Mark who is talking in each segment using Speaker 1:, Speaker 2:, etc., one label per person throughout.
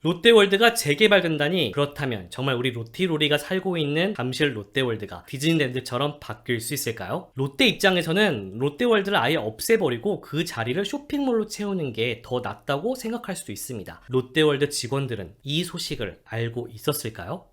Speaker 1: 롯데월드가 재개발된다니, 그렇다면 정말 우리 로티로리가 살고 있는 잠실 롯데월드가 디즈니랜드처럼 바뀔 수 있을까요? 롯데 입장에서는 롯데월드를 아예 없애버리고 그 자리를 쇼핑몰로 채우는 게 더 낫다고 생각할 수도 있습니다. 롯데월드 직원들은 이 소식을 알고 있었을까요?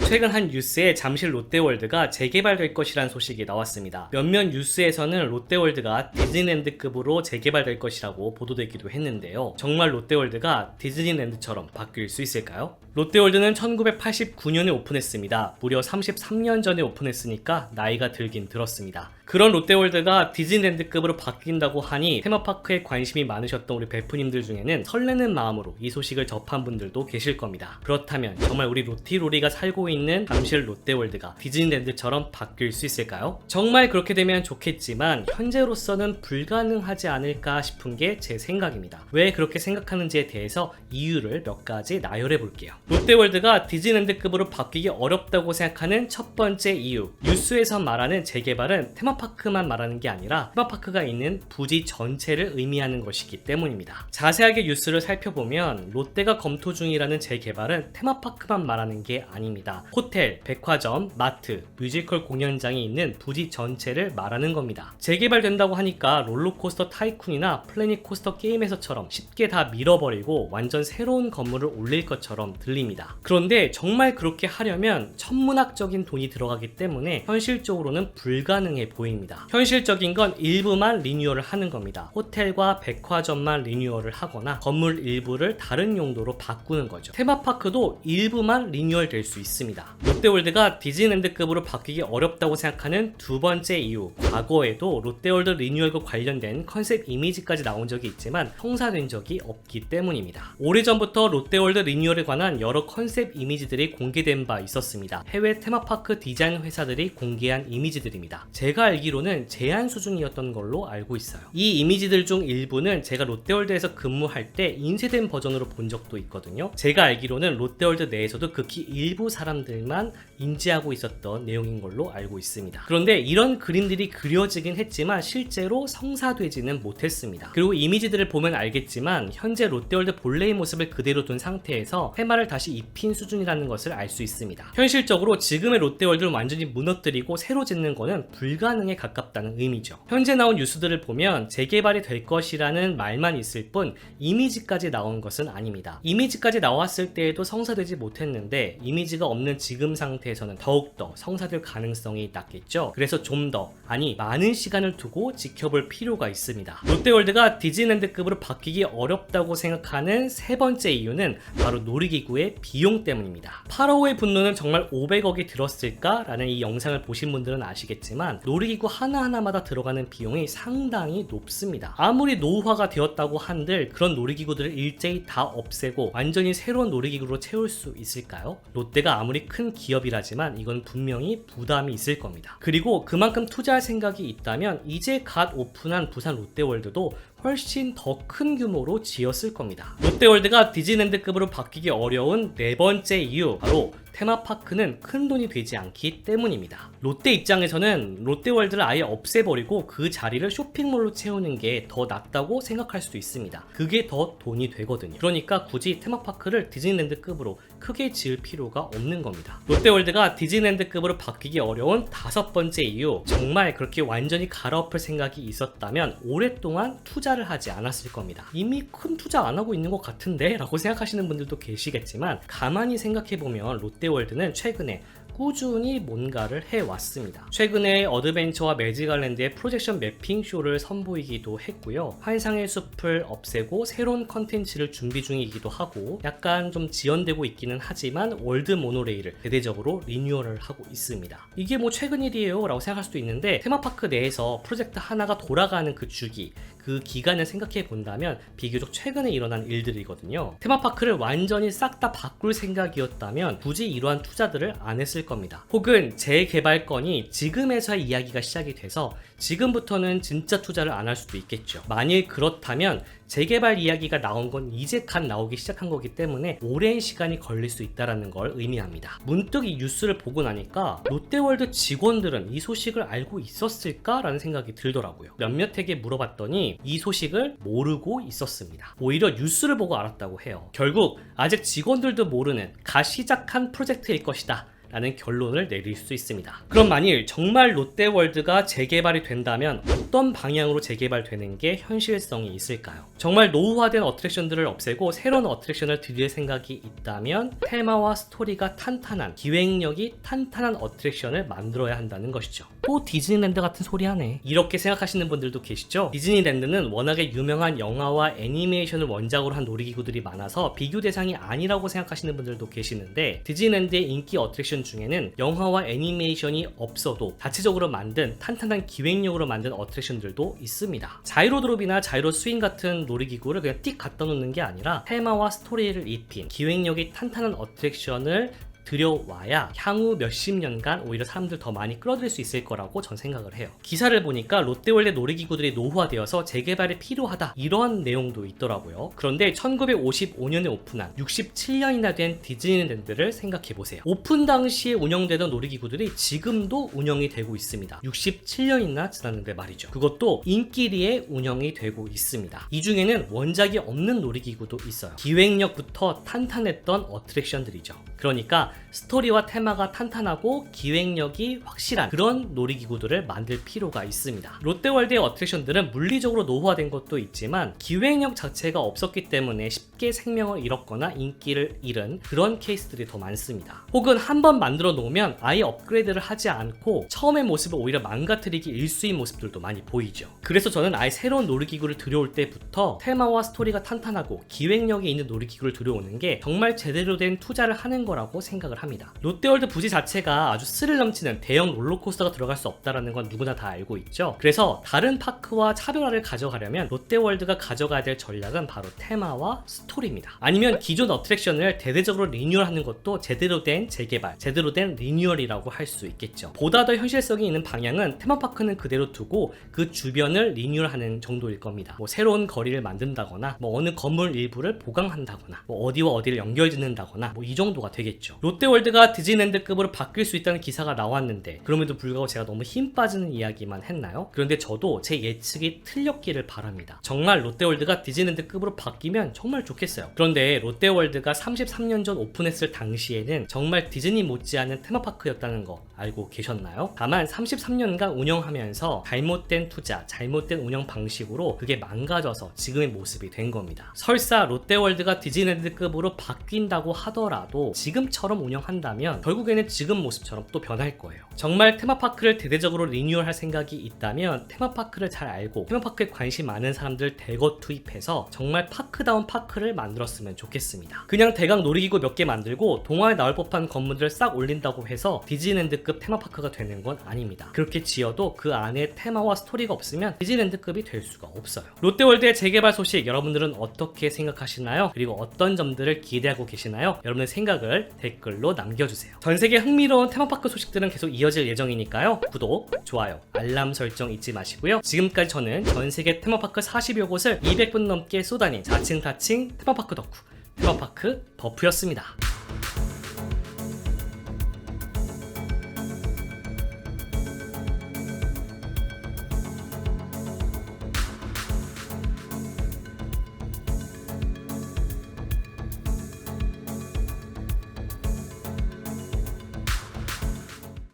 Speaker 1: 최근 한 뉴스에 잠실 롯데월드가 재개발될 것이라는 소식이 나왔습니다. 몇몇 뉴스에서는 롯데월드가 디즈니랜드급으로 재개발될 것이라고 보도되기도 했는데요. 정말 롯데월드가 디즈니랜드처럼 바뀔 수 있을까요? 롯데월드는 1989년에 오픈했습니다. 무려 33년 전에 오픈했으니까 나이가 들긴 들었습니다. 그런 롯데월드가 디즈니랜드급으로 바뀐다고 하니 테마파크에 관심이 많으셨던 우리 베프님들 중에는 설레는 마음으로 이 소식을 접한 분들도 계실 겁니다. 그렇다면 정말 우리 로티로리가 살고 있는 잠실 롯데월드가 디즈니랜드처럼 바뀔 수 있을까요? 정말 그렇게 되면 좋겠지만 현재로서는 불가능하지 않을까 싶은 게 제 생각입니다. 왜 그렇게 생각하는지에 대해서 이유를 몇 가지 나열해 볼게요. 롯데월드가 디즈니랜드급으로 바뀌기 어렵다고 생각하는 첫 번째 이유, 뉴스에서 말하는 재개발은 테마파크만 말하는 게 아니라 테마파크가 있는 부지 전체를 의미하는 것이기 때문입니다. 자세하게 뉴스를 살펴보면 롯데가 검토 중이라는 재개발은 테마파크만 말하는 게 아닙니다. 호텔, 백화점, 마트, 뮤지컬 공연장이 있는 부지 전체를 말하는 겁니다. 재개발된다고 하니까 롤러코스터 타이쿤이나 플래닛 코스터 게임에서처럼 쉽게 다 밀어버리고 완전 새로운 건물을 올릴 것처럼 들립니다. 그런데 정말 그렇게 하려면 천문학적인 돈이 들어가기 때문에 현실적으로는 불가능해 보입니다. 현실적인 건 일부만 리뉴얼을 하는 겁니다. 호텔과 백화점만 리뉴얼을 하거나 건물 일부를 다른 용도로 바꾸는 거죠. 테마파크도 일부만 리뉴얼 될 수 있습니다. 롯데월드가 디즈니랜드급으로 바뀌기 어렵다고 생각하는 두 번째 이유, 과거에도 롯데월드 리뉴얼과 관련된 컨셉 이미지까지 나온 적이 있지만 성사된 적이 없기 때문입니다. 오래전부터 롯데월드 리뉴얼에 관한 여러 컨셉 이미지들이 공개된 바 있었습니다. 해외 테마파크 디자인 회사들이 공개한 이미지들입니다. 제가 알기로는 제한 수준이었던 걸로 알고 있어요. 이 이미지들 중 일부는 제가 롯데월드에서 근무할 때 인쇄된 버전으로 본 적도 있거든요. 제가 알기로는 롯데월드 내에서도 극히 일부 사람들만 인지하고 있었던 내용인 걸로 알고 있습니다. 그런데 이런 그림들이 그려지긴 했지만 실제로 성사되지는 못했습니다. 그리고 이미지들을 보면 알겠지만 현재 롯데월드 본래의 모습을 그대로 둔 상태에서 테마를 다시 입힌 수준이라는 것을 알 수 있습니다. 현실적으로 지금의 롯데월드를 완전히 무너뜨리고 새로 짓는 거는 불가능에 가깝다는 의미죠. 현재 나온 뉴스들을 보면 재개발이 될 것이라는 말만 있을 뿐 이미지까지 나온 것은 아닙니다. 이미지까지 나왔을 때에도 성사되지 못했는데 이미지가 없는 지금 상태에서는 더욱더 성사될 가능성이 낮겠죠. 그래서 좀 더, 아니 많은 시간을 두고 지켜볼 필요가 있습니다. 롯데월드가 디즈니랜드급으로 바뀌기 어렵다고 생각하는 세 번째 이유는 바로 놀이기구의 비용 때문입니다. 파라오의 분노는 정말 500억이 들었을까? 라는 이 영상을 보신 분들은 아시겠지만 놀이기구 하나하나마다 들어가는 비용이 상당히 높습니다. 아무리 노후화가 되었다고 한들 그런 놀이기구들을 일제히 다 없애고 완전히 새로운 놀이기구로 채울 수 있을까요? 롯데가 아무리 큰 기업이라지만 이건 분명히 부담이 있을 겁니다. 그리고 그만큼 투자할 생각이 있다면 이제 갓 오픈한 부산 롯데월드도 훨씬 더 큰 규모로 지었을 겁니다. 롯데월드가 디즈니랜드급으로 바뀌기 어려운 네 번째 이유, 바로 테마파크는 큰 돈이 되지 않기 때문입니다. 롯데 입장에서는 롯데월드를 아예 없애버리고 그 자리를 쇼핑몰로 채우는 게 더 낫다고 생각할 수도 있습니다. 그게 더 돈이 되거든요. 그러니까 굳이 테마파크를 디즈니랜드급으로 크게 지을 필요가 없는 겁니다. 롯데월드가 디즈니랜드급으로 바뀌기 어려운 다섯 번째 이유, 정말 그렇게 완전히 갈아엎을 생각이 있었다면 오랫동안 투자를 하지 않았을 겁니다. 이미 큰 투자 안 하고 있는 것 같은데? 라고 생각하시는 분들도 계시겠지만 가만히 생각해보면 롯데월드는 최근에 꾸준히 뭔가를 해왔습니다. 최근에 어드벤처와 매직아일랜드의 프로젝션 매핑 쇼를 선보이기도 했고요. 환상의 숲을 없애고 새로운 컨텐츠를 준비 중이기도 하고 약간 좀 지연되고 있기는 하지만 월드 모노레일을 대대적으로 리뉴얼을 하고 있습니다. 이게 뭐 최근 일이에요 라고 생각할 수도 있는데 테마파크 내에서 프로젝트 하나가 돌아가는 그 주기, 그 기간을 생각해 본다면 비교적 최근에 일어난 일들이거든요. 테마파크를 완전히 싹 다 바꿀 생각이었다면 굳이 이러한 투자들을 안 했을 겁니다. 혹은 재개발 건이 지금에서야 이야기가 시작이 돼서 지금부터는 진짜 투자를 안 할 수도 있겠죠. 만일 그렇다면 재개발 이야기가 나온 건 이제 갓 나오기 시작한 거기 때문에 오랜 시간이 걸릴 수 있다는 걸 의미합니다. 문득 이 뉴스를 보고 나니까 롯데월드 직원들은 이 소식을 알고 있었을까라는 생각이 들더라고요. 몇몇에게 물어봤더니 이 소식을 모르고 있었습니다. 오히려 뉴스를 보고 알았다고 해요. 결국 아직 직원들도 모르는 갓 시작한 프로젝트일 것이다 라는 결론을 내릴 수 있습니다. 그럼 만일 정말 롯데월드가 재개발이 된다면 어떤 방향으로 재개발되는 게 현실성이 있을까요? 정말 노후화된 어트랙션들을 없애고 새로운 어트랙션을 들일 생각이 있다면 테마와 스토리가 탄탄한, 기획력이 탄탄한 어트랙션을 만들어야 한다는 것이죠. 또 디즈니랜드 같은 소리 하네. 이렇게 생각하시는 분들도 계시죠? 디즈니랜드는 워낙에 유명한 영화와 애니메이션을 원작으로 한 놀이기구들이 많아서 비교 대상이 아니라고 생각하시는 분들도 계시는데, 디즈니랜드의 인기 어트랙션 중에는 영화와 애니메이션이 없어도 자체적으로 만든 탄탄한 기획력으로 만든 어트랙션들도 있습니다. 자이로드롭이나 자이로 스윙 같은 놀이기구를 그냥 띡 갖다 놓는 게 아니라 테마와 스토리를 입힌 기획력이 탄탄한 어트랙션을 들여와야 향후 몇십 년간 오히려 사람들 더 많이 끌어들일 수 있을 거라고 전 생각을 해요. 기사를 보니까 롯데월드 놀이기구들이 노후화되어서 재개발이 필요하다 이런 내용도 있더라고요. 그런데 1955년에 오픈한 67년이나 된 디즈니랜드를 생각해보세요. 오픈 당시에 운영되던 놀이기구들이 지금도 운영이 되고 있습니다. 67년이나 지났는데 말이죠. 그것도 인기리에 운영이 되고 있습니다. 이 중에는 원작이 없는 놀이기구도 있어요. 기획력부터 탄탄했던 어트랙션들이죠. 그러니까 스토리와 테마가 탄탄하고 기획력이 확실한 그런 놀이기구들을 만들 필요가 있습니다. 롯데월드의 어트랙션들은 물리적으로 노후화된 것도 있지만 기획력 자체가 없었기 때문에 쉽게 생명을 잃었거나 인기를 잃은 그런 케이스들이 더 많습니다. 혹은 한번 만들어 놓으면 아예 업그레이드를 하지 않고 처음의 모습을 오히려 망가뜨리기 일수인 모습들도 많이 보이죠. 그래서 저는 아예 새로운 놀이기구를 들여올 때부터 테마와 스토리가 탄탄하고 기획력이 있는 놀이기구를 들여오는 게 정말 제대로 된 투자를 하는 거라고 생각을 합니다. 롯데월드 부지 자체가 아주 스릴 넘치는 대형 롤러코스터가 들어갈 수 없다는 건 누구나 다 알고 있죠. 그래서 다른 파크와 차별화를 가져가려면 롯데월드가 가져가야 될 전략은 바로 테마와 스토리입니다. 아니면 기존 어트랙션을 대대적으로 리뉴얼하는 것도 제대로 된 재개발, 제대로 된 리뉴얼이라고 할 수 있겠죠. 보다 더 현실성이 있는 방향은 테마파크는 그대로 두고 그 주변을 리뉴얼하는 정도일 겁니다. 새로운 거리를 만든다거나 어느 건물 일부를 보강한다거나 어디와 어디를 연결 짓는다거나 이 정도가 되겠죠. 롯데월드가 디즈니랜드급으로 바뀔 수 있다는 기사가 나왔는데 그럼에도 불구하고 제가 너무 힘 빠지는 이야기만 했나요? 그런데 저도 제 예측이 틀렸기를 바랍니다. 정말 롯데월드가 디즈니랜드급으로 바뀌면 정말 좋겠어요. 그런데 롯데월드가 33년 전 오픈했을 당시에는 정말 디즈니 못지않은 테마파크였다는 거 알고 계셨나요? 다만 33년간 운영하면서 잘못된 투자, 잘못된 운영 방식으로 그게 망가져서 지금의 모습이 된 겁니다. 설사 롯데월드가 디즈니랜드급으로 바뀐다고 하더라도 지금처럼 운영한다면 결국에는 지금 모습처럼 또 변할 거예요. 정말 테마파크를 대대적으로 리뉴얼할 생각이 있다면 테마파크를 잘 알고 테마파크에 관심 많은 사람들 대거 투입해서 정말 파크다운 파크를 만들었으면 좋겠습니다. 그냥 대강 놀이기구 몇 개 만들고 동화에 나올 법한 건물들을 싹 올린다고 해서 디즈니랜드급 테마파크가 되는 건 아닙니다. 그렇게 지어도 그 안에 테마와 스토리가 없으면 디즈니랜드급이 될 수가 없어요. 롯데월드의 재개발 소식 여러분들은 어떻게 생각하시나요? 그리고 어떤 점들을 기대하고 계시나요? 여러분의 생각을 댓글로 남겨주세요. 전세계 흥미로운 테마파크 소식들은 계속 이어질 예정이니까요. 구독, 좋아요, 알람 설정 잊지 마시고요. 지금까지 저는 전세계 테마파크 40여 곳을 200분 넘게 쏘다닌 자칭 테마파크 덕후 테마파크 버프였습니다.